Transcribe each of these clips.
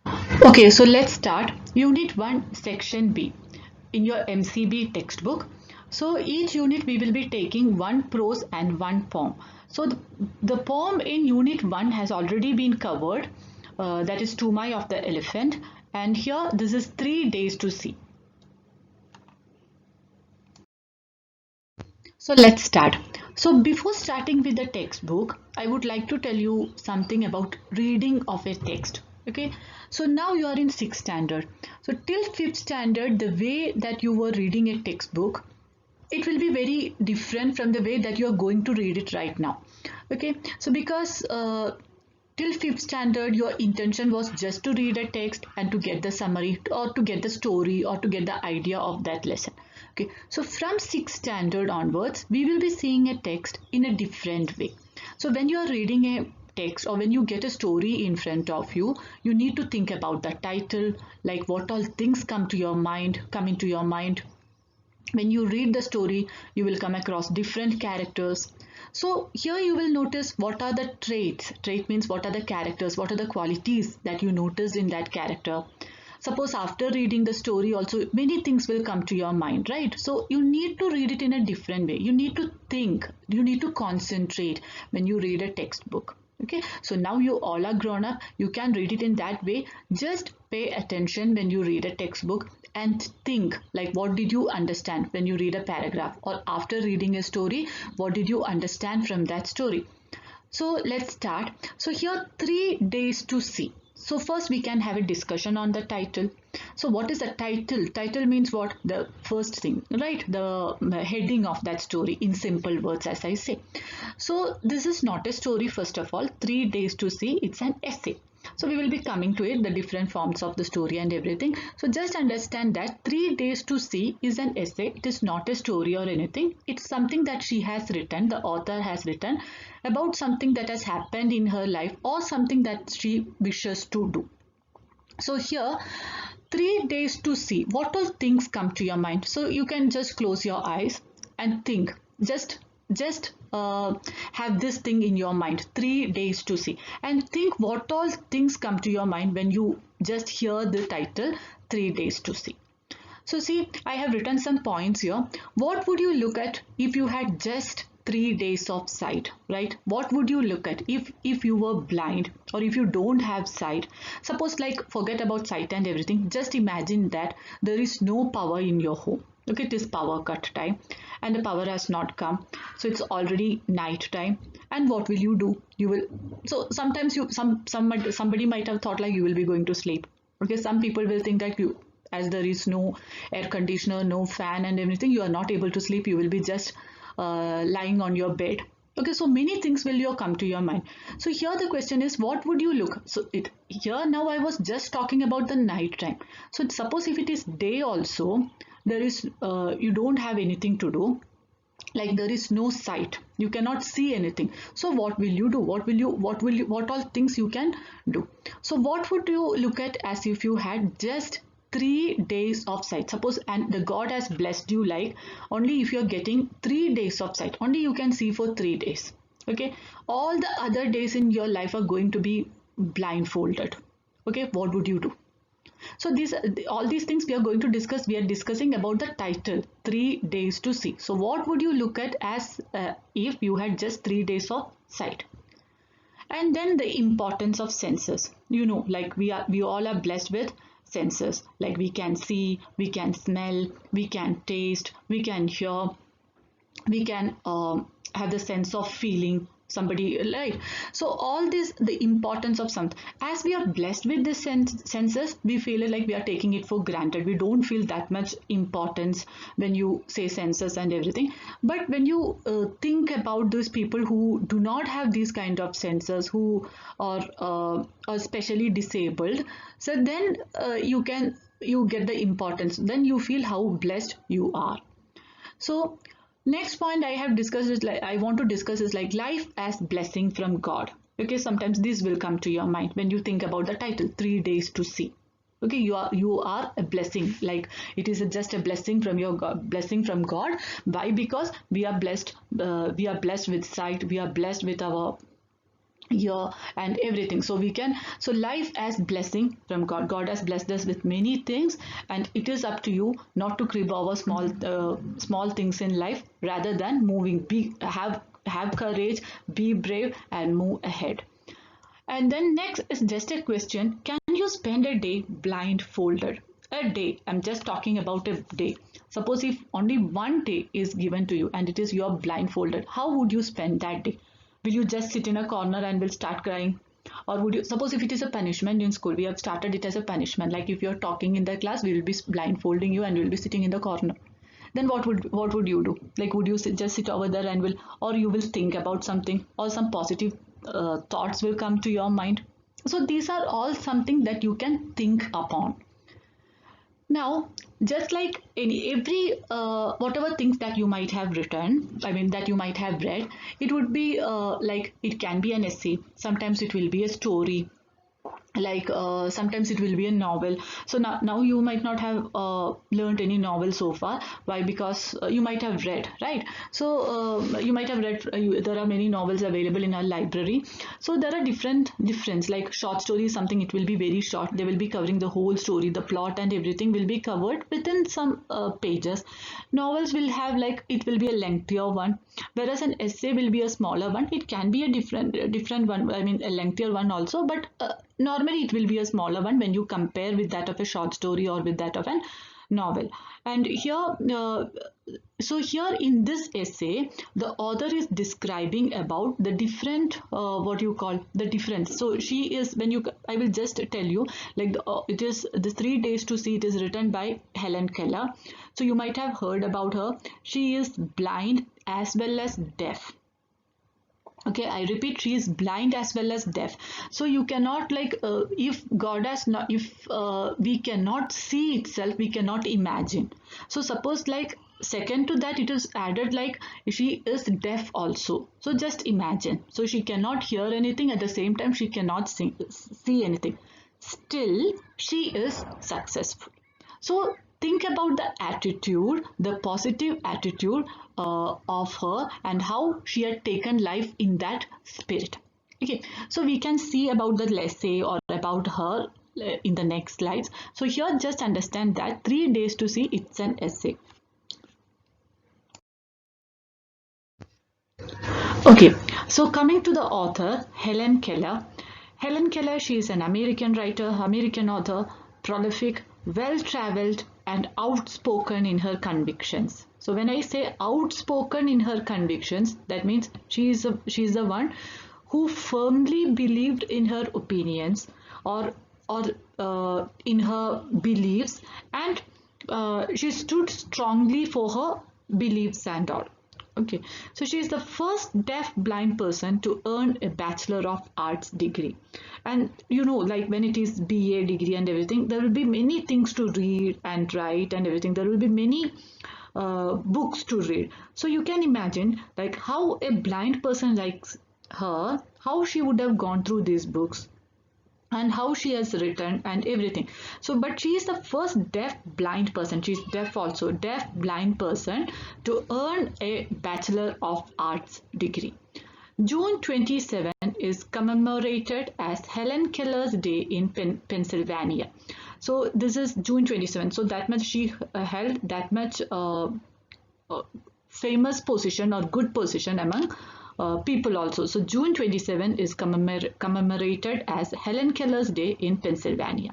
Okay, so let's start. Unit 1, Section B in your MCB textbook. So each unit we will be taking one prose and one poem. So the poem in Unit 1 has already been covered. That is Tumai of the Elephant. And here this is 3 days to see. So let's start. So before starting with the textbook, I would like to tell you something about reading of a text. Okay, so now you are in 6th standard. So till 5th standard, the way that you were reading a textbook, it will be very different from the way that you are going to read it right now. Okay, so because till 5th standard your intention was just to read a text and to get the summary or to get the story or to get the idea of that lesson. Okay, so from 6th standard onwards we will be seeing a text in a different way. So when you are reading a text or when you get a story in front of you, you need to think about the title, like what all things come into your mind. When you read the story, you will come across different characters. So here you will notice what are the traits. Trait means what are the characters, what are the qualities that you noticed in that character. Suppose after reading the story also many things will come to your mind, right? So you need to read it in a different way. You need to think, you need to concentrate when you read a textbook. Okay, so now you all are grown up, you can read it in that way. Just pay attention when you read a textbook and think, like what did you understand when you read a paragraph, or after reading a story, what did you understand from that story. So let's start. So here 3 days to see. So first we can have a discussion on the title. So what is the title? Title means what? The first thing, right? The heading of that story in simple words, as I say. So this is not a story, first of all. 3 days to see, it's an essay. So we will be coming to it, the different forms of the story and everything. So just understand that 3 days to see is an essay. It is not a story or anything. It's something that she has written, the author has written about something that has happened in her life or something that she wishes to do. So here 3 days to see, what all things come to your mind. So you can just close your eyes and think. Just have this thing in your mind, 3 days to see, and think what all things come to your mind when you just hear the title 3 days to see. So see, I have written some points here. What would you look at if you had just 3 days of sight, right? What would you look at if you were blind or if you don't have sight? Suppose, like, forget about sight and everything. Just imagine that there is no power in your home. Look, it is power cut time and the power has not come. So it's already night time. And what will you do? You will, so sometimes somebody might have thought like you will be going to sleep. Okay, some people will think that you, as there is no air conditioner, no fan and everything, you are not able to sleep. You will be just lying on your bed. Okay, so many things will you come to your mind. So here the question is, what would you look? So it here now I was just talking about the night time. So suppose if it is day also, there is you don't have anything to do, like there is no sight, you cannot see anything. So what will you do? What all things you can do? So what would you look at as if you had just 3 days of sight? Suppose, and the god has blessed you, like only if you're getting 3 days of sight, only you can see for 3 days. Okay, all the other days in your life are going to be blindfolded. Okay, what would you do? So these, all these things we are going to discuss. We are discussing about the title 3 days to see. So what would you look at as if you had just 3 days of sight? And then the importance of senses. You know, like we all are blessed with senses. Like we can see, we can smell, we can taste, we can hear, we can have the sense of feeling somebody, right? So all this, the importance of something, as we are blessed with this senses, we feel it like we are taking it for granted. We don't feel that much importance when you say senses and everything. But when you think about those people who do not have these kind of senses, who are specially disabled, so then you get the importance, then you feel how blessed you are. So next point I have discussed is, like, I want to discuss is like life as blessing from God. Okay, sometimes this will come to your mind when you think about the title 3 days to see. Okay, you are a blessing, like it is just a blessing from your God, blessing from God. Why? Because we are blessed with sight, we are blessed with our year and everything. So we can, so life as blessing from God. God has blessed us with many things, and it is up to you not to crib over small things in life, rather than moving. Be have courage, be brave, and move ahead. And then next is just a question: can you spend a day blindfolded? A day, I'm just talking about a day. Suppose if only one day is given to you and it is you're blindfolded, how would you spend that day? Will you just sit in a corner and will start crying? Or would you, suppose if it is a punishment in school, we have started it as a punishment, like if you're talking in the class, we will be blindfolding you and you'll be sitting in the corner. Then what would you do? Like, would you just sit over there and will, or you will think about something, or some positive thoughts will come to your mind? So these are all something that you can think upon. Now, just like any every whatever things that you might have written, I mean that you might have read, it would be like it can be an essay. Sometimes it will be a story, like sometimes it will be a novel. So now you might not have learned any novel so far. Why? Because you might have read, right? So you might have read, there are many novels available in our library. So there are difference, like short story is something, it will be very short, they will be covering the whole story, the plot and everything will be covered within some pages. Novels will have, like, it will be a lengthier one, whereas an essay will be a smaller one. It can be a different one, I mean a lengthier one also, but normally it will be a smaller one when you compare with that of a short story or with that of an novel. And here so here in this essay, the author is describing about the different what you call the difference. So she is, when you, I will just tell you, like it is the 3 days to see, it is written by Helen Keller. So you might have heard about her. She is blind as well as deaf. Okay, I repeat, she is blind as well as deaf. So you cannot, like, if God has not, if we cannot see itself, we cannot imagine. So suppose, like, second to that, it is added like she is deaf also. So just imagine, so she cannot hear anything, at the same time she cannot see anything, still she is successful. So think about the attitude, the positive attitude of her, and how she had taken life in that spirit. Okay, so we can see about the essay or about her in the next slides. So here just understand that 3 days to see, it's an essay. Okay, so coming to the author, Helen Keller. Helen Keller, she is an American writer, American author, prolific, well-traveled, and outspoken in her convictions. So when I say outspoken in her convictions, that means she is the one who firmly believed in her opinions, or in her beliefs, and she stood strongly for her beliefs and all. Okay, so she is the first deaf blind person to earn a Bachelor of Arts degree. And you know, like when it is BA degree and everything, there will be many things to read and write and everything. There will be many books to read. So you can imagine, like, how a blind person like her, how she would have gone through these books and how she has written and everything. So but she is the first deaf blind person, she's deaf also, deaf blind person to earn a Bachelor of Arts degree. June 27 is commemorated as Helen Keller's Day in Pennsylvania. So this is June 27, so that much she held that much famous position or good position among people also. So June 27 is commemorated as Helen Keller's Day in Pennsylvania.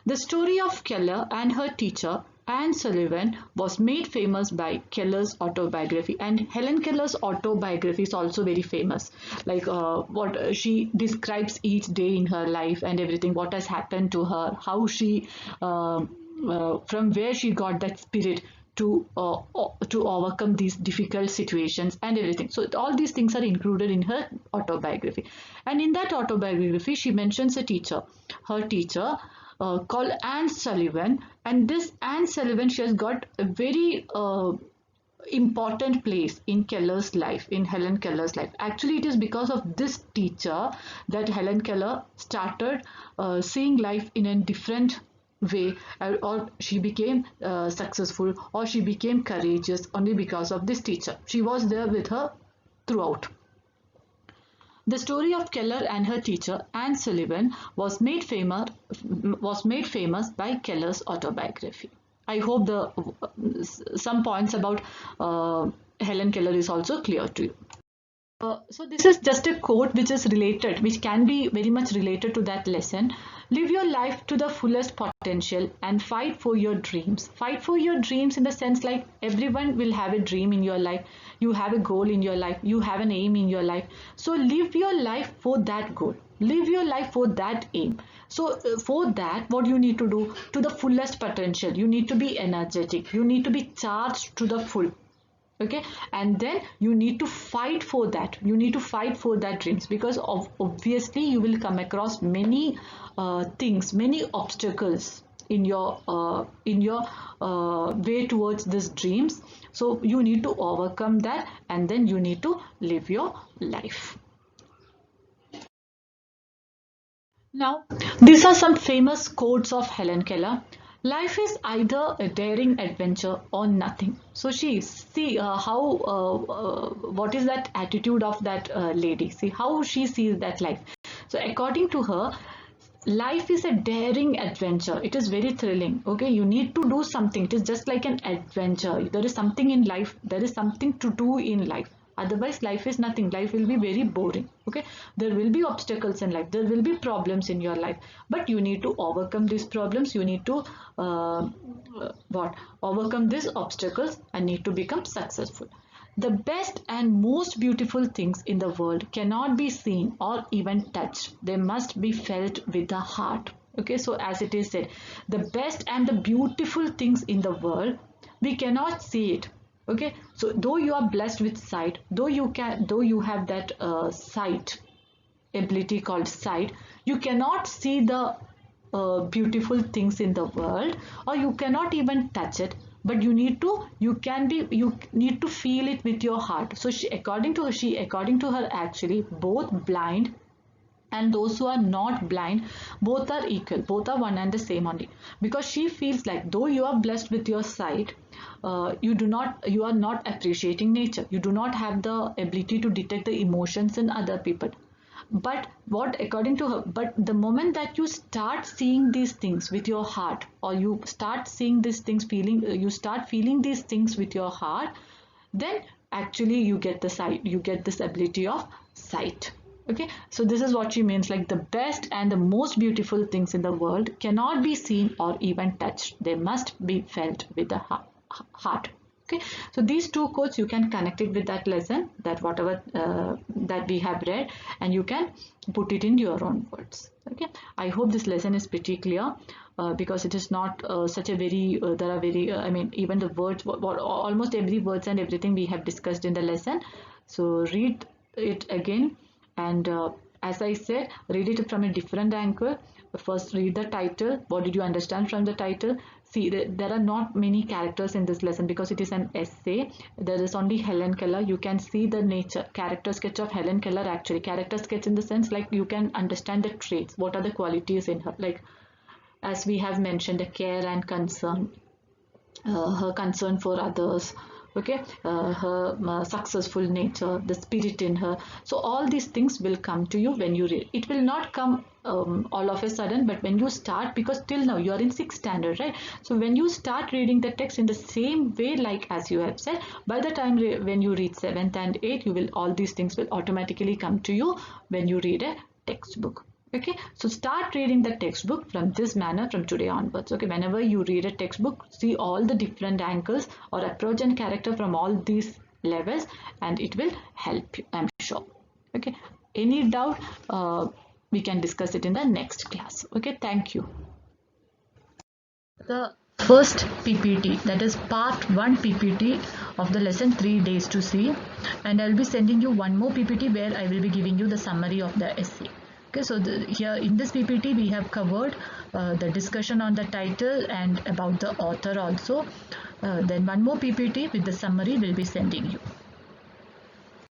The story of Keller and her teacher Anne Sullivan was made famous by Keller's autobiography, and Helen Keller's autobiography is also very famous. Like what she describes each day in her life and everything, what has happened to her, how she, from where she got that spirit to overcome these difficult situations and everything. So all these things are included in her autobiography. And in that autobiography, she mentions a teacher, her teacher, called Anne Sullivan. And this Anne Sullivan, she has got a very important place in Keller's life, in Helen Keller's life. Actually, it is because of this teacher that Helen Keller started seeing life in a different way, or she became successful, or she became courageous only because of this teacher. She was there with her throughout. The story of Keller and her teacher Anne Sullivan was made famous by Keller's autobiography. I hope some points about Helen Keller is also clear to you. So this is just a quote which is related, which can be very much related to that lesson. Live your life to the fullest potential and fight for your dreams. Fight for your dreams in the sense like everyone will have a dream in your life. You have a goal in your life. You have an aim in your life. So live your life for that goal. Live your life for that aim. So for that, what you need to do to the fullest potential, you need to be energetic. You need to be charged to the full. Okay, and then you need to fight for that. You need to fight for that dreams, because obviously you will come across many things, many obstacles in your way towards these dreams. So you need to overcome that, and then you need to live your life. Now, these are some famous quotes of Helen Keller. Life is either a daring adventure or nothing. So see what is that attitude of that lady. See how she sees that life. So according to her, life is a daring adventure. It is very thrilling. Okay, you need to do something. It is just like an adventure. There is something in life. There is something to do in life. Otherwise, life is nothing. Life will be very boring. Okay, there will be obstacles in life. There will be problems in your life, but you need to overcome these problems. You need to overcome these obstacles and need to become successful. The best and most beautiful things in the world cannot be seen or even touched. They must be felt with the heart. Okay, so as it is said, the best and the beautiful things in the world, we cannot see it. Okay, so though you are blessed with sight, though you have that sight ability called sight, you cannot see the beautiful things in the world, or you cannot even touch it, but you need to feel it with your heart. So according to her actually, both blind and those who are not blind, both are equal, both are one and the same only, because she feels like though you are blessed with your sight, you are not appreciating nature. You do not have the ability to detect the emotions in other people. But according to her, but the moment that you start seeing these things with your heart, or you start seeing these things, you start feeling these things with your heart, then actually you get the sight, you get this ability of sight. Okay, so this is what she means, like the best and the most beautiful things in the world cannot be seen or even touched. They must be felt with the heart. Okay, so these two quotes you can connect it with that lesson, that whatever that we have read, and you can put it in your own words. Okay, I hope this lesson is pretty clear, because it is not such a very there are very I mean, even the words, almost every words and everything we have discussed in the lesson. So read it again, and as I said, read it from a different angle. First read the title. What did you understand from the title? See, there are not many characters in this lesson because it is an essay. There is only Helen Keller. You can see the character sketch of Helen Keller. Actually, character sketch in the sense like you can understand the traits. What are the qualities in her? Like, as we have mentioned, the care and concern, her concern for others. Okay, her successful nature, the spirit in her. So all these things will come to you when you read. It will not come all of a sudden, but when you start, because till now you are in 6th standard, right? So when you start reading the text in the same way, like as you have said, by the time when you read 7th and 8th, you will, all these things will automatically come to you when you read a textbook. Okay, so start reading the textbook from this manner from today onwards. Okay, whenever you read a textbook, see all the different angles or approach and character from all these levels, and it will help you, I'm sure. Okay, any doubt, we can discuss it in the next class. Okay, thank you. The first PPT, that is part 1 PPT of the lesson 3 days to see, and I'll be sending you one more PPT where I will be giving you the summary of the essay. Okay, so here in this PPT we have covered the discussion on the title and about the author also. Then one more PPT with the summary will be sending you.